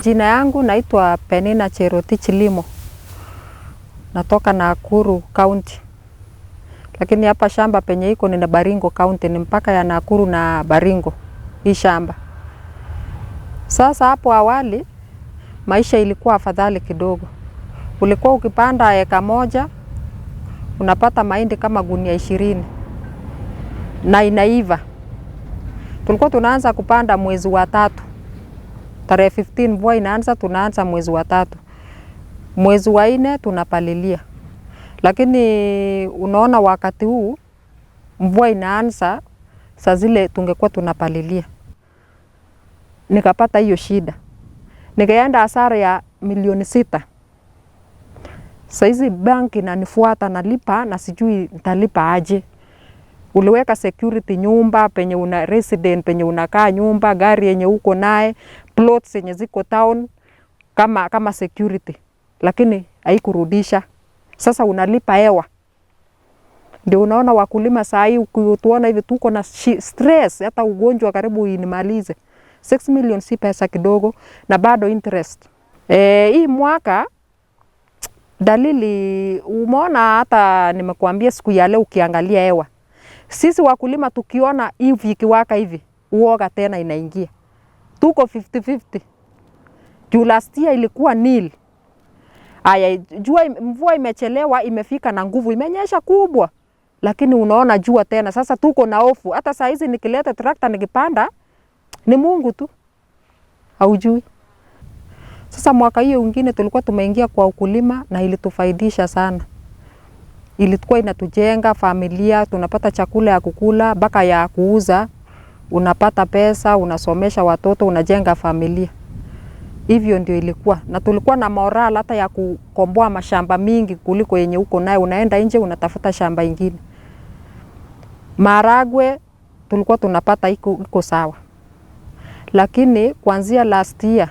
Majina yangu naitwa Penina Cherotich Limo. Natoka Nakuru County. Lakini hapa shamba penye iko ni na Baringo County, ni mpaka ya Nakuru na Baringo hii shamba. Sasa hapo awali maisha ilikuwa afadhali kidogo. Ulikuwa ukipanda eka moja unapata mahindi kama gunia 20 na inaiva. Tulikuwa tunaanza kupanda mwezi wa 3. Tarehe 15 mvua inaanza, tunaanza mwezi wa 3. Mwezi wa 4 tunapalilia. Lakini unaona wakati huu mvua inaanza, saa zile tungekuwa tunapalilia. Nikapata hiyo shida. Nikaenda hasara ya milioni 6. Saizi banki inanifuata nalipa na sijui nitalipa aje. Uliweka security nyumba, penye una resident, penye unakaa nyumba, gari yenye uko naye, plots yenye ziko town kama security. Lakini haikurudisha. Sasa unalipa hewa. Ndio unaona wakulima saa hii ukituona hivi tuko na stress, hata ugonjwa karibu inimalize. 6 million si pesa kidogo na bado interest. Hii mwaka dalili umeona, hata nimekuambia siku ya leo ukiangalia hewa. Sisi wakulima tukiona hivi ikiwaka hivi, uoga tena inaingia. Tuko 50-50. Juu last year ilikuwa nil. Aya, mvua imechelewa, imefika na nguvu, imenyesha kubwa. Lakini unaona jua tena. Sasa tuko na hofu. Hata saa hizi nikileta trakta nikipanda, ni Mungu tu. Haujui. Sasa mwaka hiyo mwingine tulikuwa tumeingia kwa ukulima na ilitufaidisha sana. Ilikuwa inatujenga familia, tunapata chakula ya kukula, mpaka ya kuuza, unapata pesa, unasomesha watoto, unajenga familia. Hivyo ndio ilikuwa. Na tulikuwa na moral hata ya kukomboa mashamba mingi kuliko yenye uko naye, unaenda nje unatafuta shamba ingine. Maharagwe tulikuwa tunapata iko sawa. Lakini kuanzia last year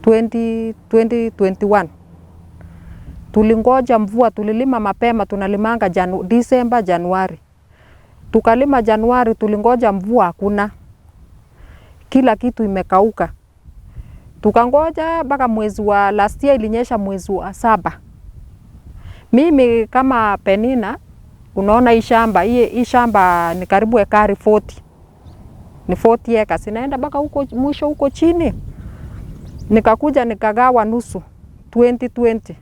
2021 tulingoja mvua, tulilima mapema, tunalimanga December, Januari. Tukalima Januari, tulingoja mvua hakuna. Kila kitu imekauka. Tukangoja mpaka mwezi wa last year ilinyesha mwezi wa 7. Mimi kama Penina, unaona hii shamba ni karibu ekari 40. Ni 40 acres. Inaenda mpaka huko mwisho huko chini. Nikakuja nikagawa nusu 2020.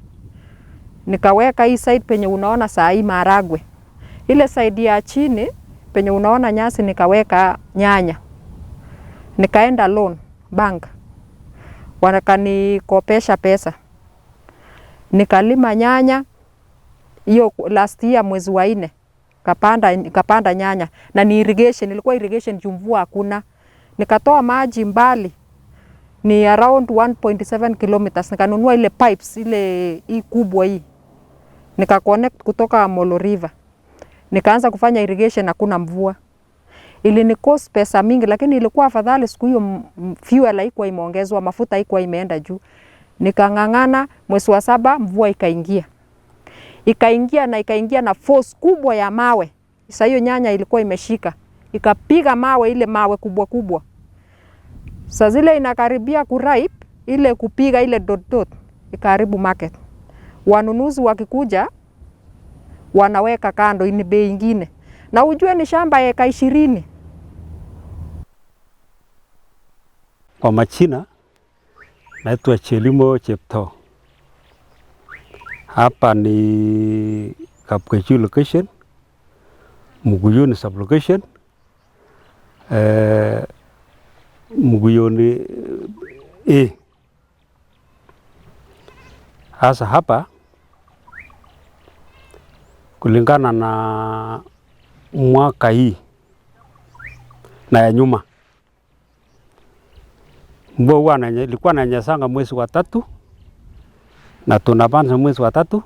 Nikaweka hii side penye unaona saa hii maharagwe. Ile side ya chini penye unaona nyasi nikaweka nyanya. Nikaenda loan bank. Wakanikopesha pesa. Nikalima nyanya hiyo last year mwezi wa 4. Kapanda nyanya na ni irrigation, ilikuwa irrigation juu mvua hakuna. Nikatoa maji mbali. Ni around 1.7 kilometers. Nikanunua ile pipes ile hii kubwa hii. Nika connect kutoka Molo River. Nikaanza kufanya irrigation, hakuna mvua. Ili ni cost pesa mingi, lakini ilikuwa afadhali siku hiyo fuel haikuwa imeongezwa, mafuta haikuwa imeenda juu. Nikangangana mwezi wa 7 mvua ikaingia. Ikaingia na force kubwa ya mawe. Sasa hiyo nyanya ilikuwa imeshika. Ikapiga mawe, ile mawe kubwa kubwa. Sasa zile inakaribia kuripe, ile kupiga ile dot ikaharibu market. Wanunuzi wakikuja wanaweka kando, ini bei ingine. Na ujue ni shamba eka 20. Kwa majina naitwa Chelimo Chepto. Hapa ni Kapkechu location, Muguyoni sub location, Muguyoni A. Hasa hapa kulingana na mwaka hii na ya nyuma, mvua ilikuwa inanyesanga mwezi wa 3 na tunapanda mwezi wa 3,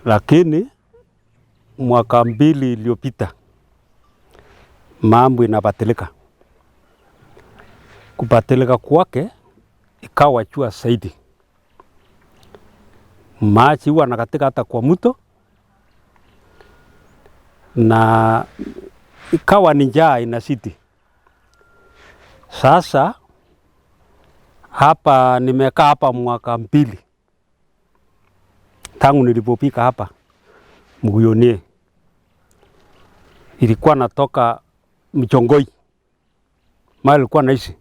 lakini mwaka 2 iliyopita mambo inabatilika. Kubatilika kwake ikawa jua zaidi. Maji huwa nakatika hata kwa mto na ikawa ni njaa inazidi. Sasa Hapa nimekaa hapa mwaka 2 tangu nilipopika hapa Mguyonie. Ilikuwa natoka Mchongoi, mahali nilikuwa naishi,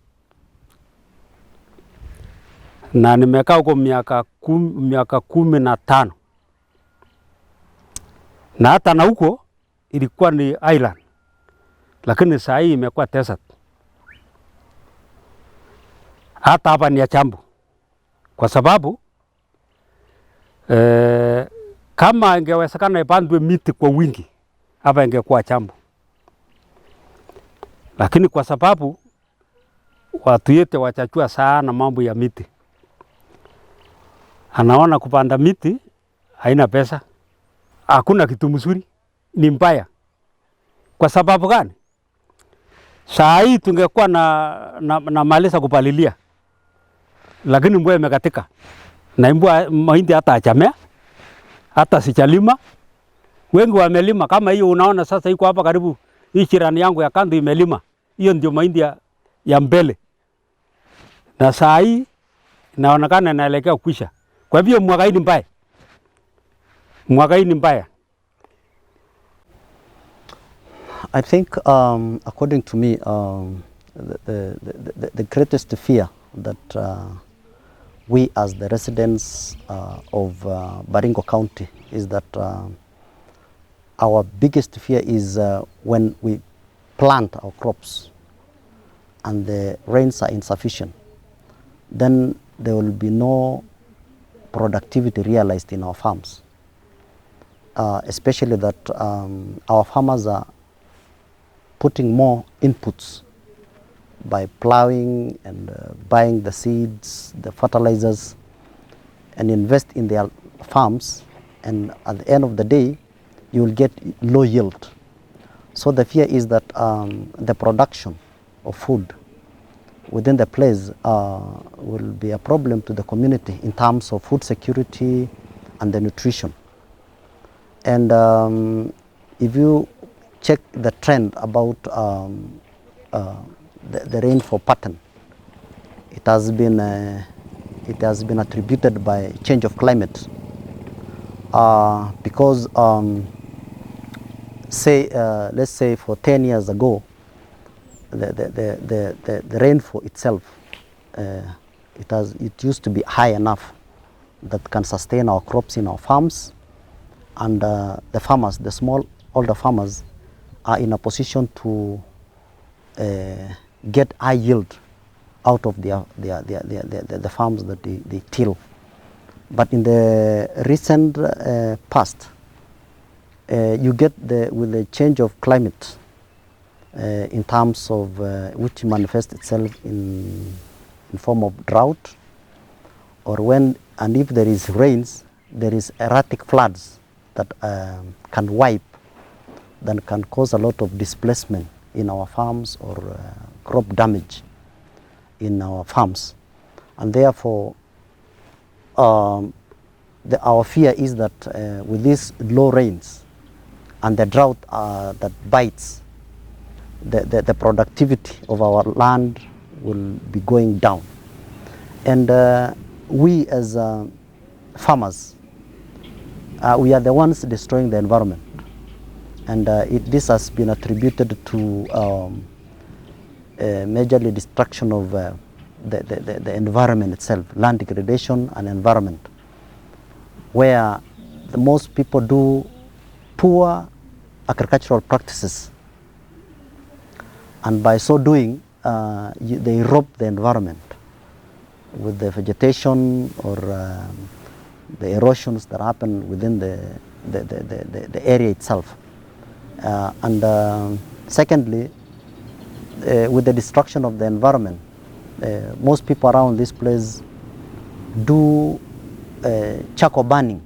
na nimekaa huko miaka 15, na hata na huko ilikuwa ni island, lakini saa hii imekuwa desert. Hata hapa ni ya chambu, kwa sababu kama ingewezekana ipandwe miti kwa wingi hapa ingekuwa chambu, lakini kwa sababu watu yote wachachua sana mambo ya miti, anaona kupanda miti haina pesa, hakuna kitu mzuri, ni mbaya. Kwa sababu gani? Saa hii tungekuwa na malisa kupalilia, lakini mvua imekatika, na mvua mahindi hata achamea, hata sichalima. Wengi wamelima kama hiyo unaona sasa iko hapa karibu, hii jirani yangu ya kando imelima. Hiyo ndio mahindi ya mbele. Na saa hii inaonekana inaelekea kwisha. Kwa hivyo mwaka hii ni mbaya. Mwaka hii ni mbaya. I think according to me the greatest fear that we as the residents of Baringo County is that our biggest fear is when we plant our crops and the rains are insufficient, then there will be no productivity realized in our farms. Especially that our farmers are putting more inputs by plowing and buying the seeds, the fertilizers, and invest in their farms, and at the end of the day you will get low yield. So the fear is that the production of food within the place will be a problem to the community in terms of food security and the nutrition. And if you check the trend about the rainfall pattern, it has been attributed by change of climate, because let's say for 10 years ago, the rainfall itself, it used to be high enough that can sustain our crops in our farms, and the farmers, the small older farmers, are in a position to get high yield out of the farms that they till. But in the recent past, you get with the change of climate in terms of which manifests itself in form of drought, or and if there is rains, there is erratic floods that can wipe, that can cause a lot of displacement in our farms, or crop damage in our farms. And therefore our fear is that with these low rains and the drought that bites, the productivity of our land will be going down. And we as farmers, we are the ones destroying the environment. And this has been attributed to majorly destruction of the environment itself, land degradation and environment, where most people do poor agricultural practices, and by so doing they rob the environment with the vegetation or the erosions that happen within the area itself. And secondly, with the destruction of the environment, most people around this place do charcoal burning,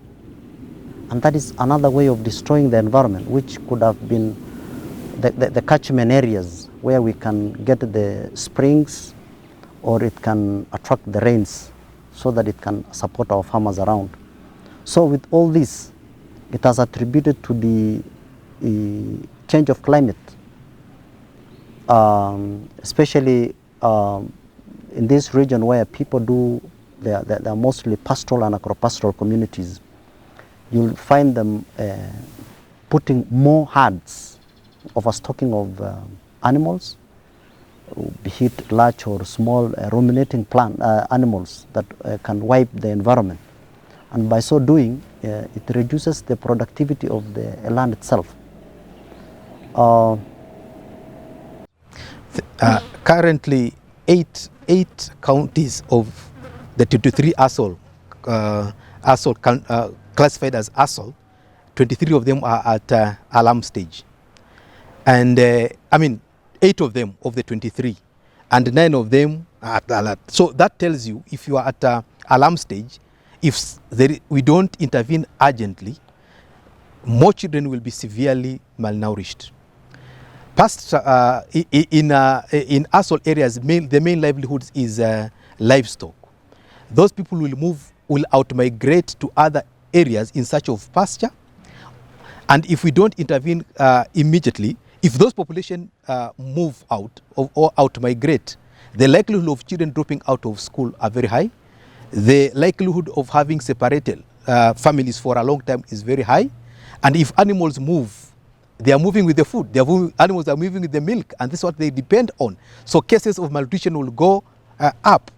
and that is another way of destroying the environment, which could have been the catchment areas where we can get the springs, or it can attract the rains so that it can support our farmers around. So with all this, it has attributed to the change of climate, especially in this region where people do, they're mostly pastoral and agro-pastoral communities, you'll find them putting more herds, overstocking of animals, be it large or small ruminating animals that can wipe the environment. And by so doing, it reduces the productivity of the land itself. Currently, eight counties of the 23 ASOL, classified as ASOL, 23 of them are at alarm stage. And I mean, 8 of them of the 23, and 9 of them are at alert. So that tells you, if you are at alarm stage, if we don't intervene urgently, more children will be severely malnourished. Past in ASOL areas, the main livelihoods is livestock. Those people will out-migrate to other areas in search of pasture. And if we don't intervene immediately, if those population move out or out-migrate, the likelihood of children dropping out of school are very high. The likelihood of having separated families for a long time is very high. And if animals move, they are moving with the food. Animals are moving with the milk, and this is what they depend on. So cases of malnutrition will go up.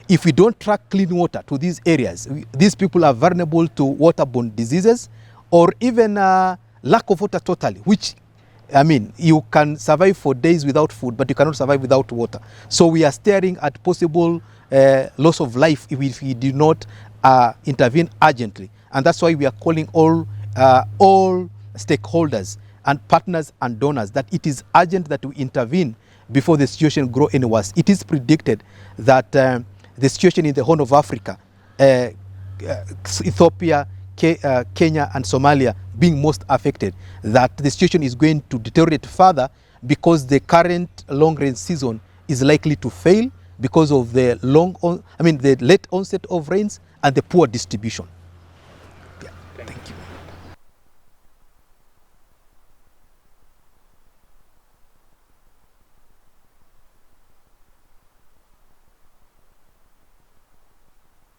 If we don't track clean water to these areas, these people are vulnerable to waterborne diseases or even lack of water totally, which, I mean, you can survive for days without food, but you cannot survive without water. So we are staring at possible loss of life if we do not intervene urgently. And that's why we are calling all stakeholders and partners and donors that it is urgent that we intervene before the situation grows any worse. It is predicted that the situation in the Horn of Africa, Ethiopia, Kenya and Somalia being most affected, that the situation is going to deteriorate further because the current long-range season is likely to fail because of the the late onset of rains and the poor distribution.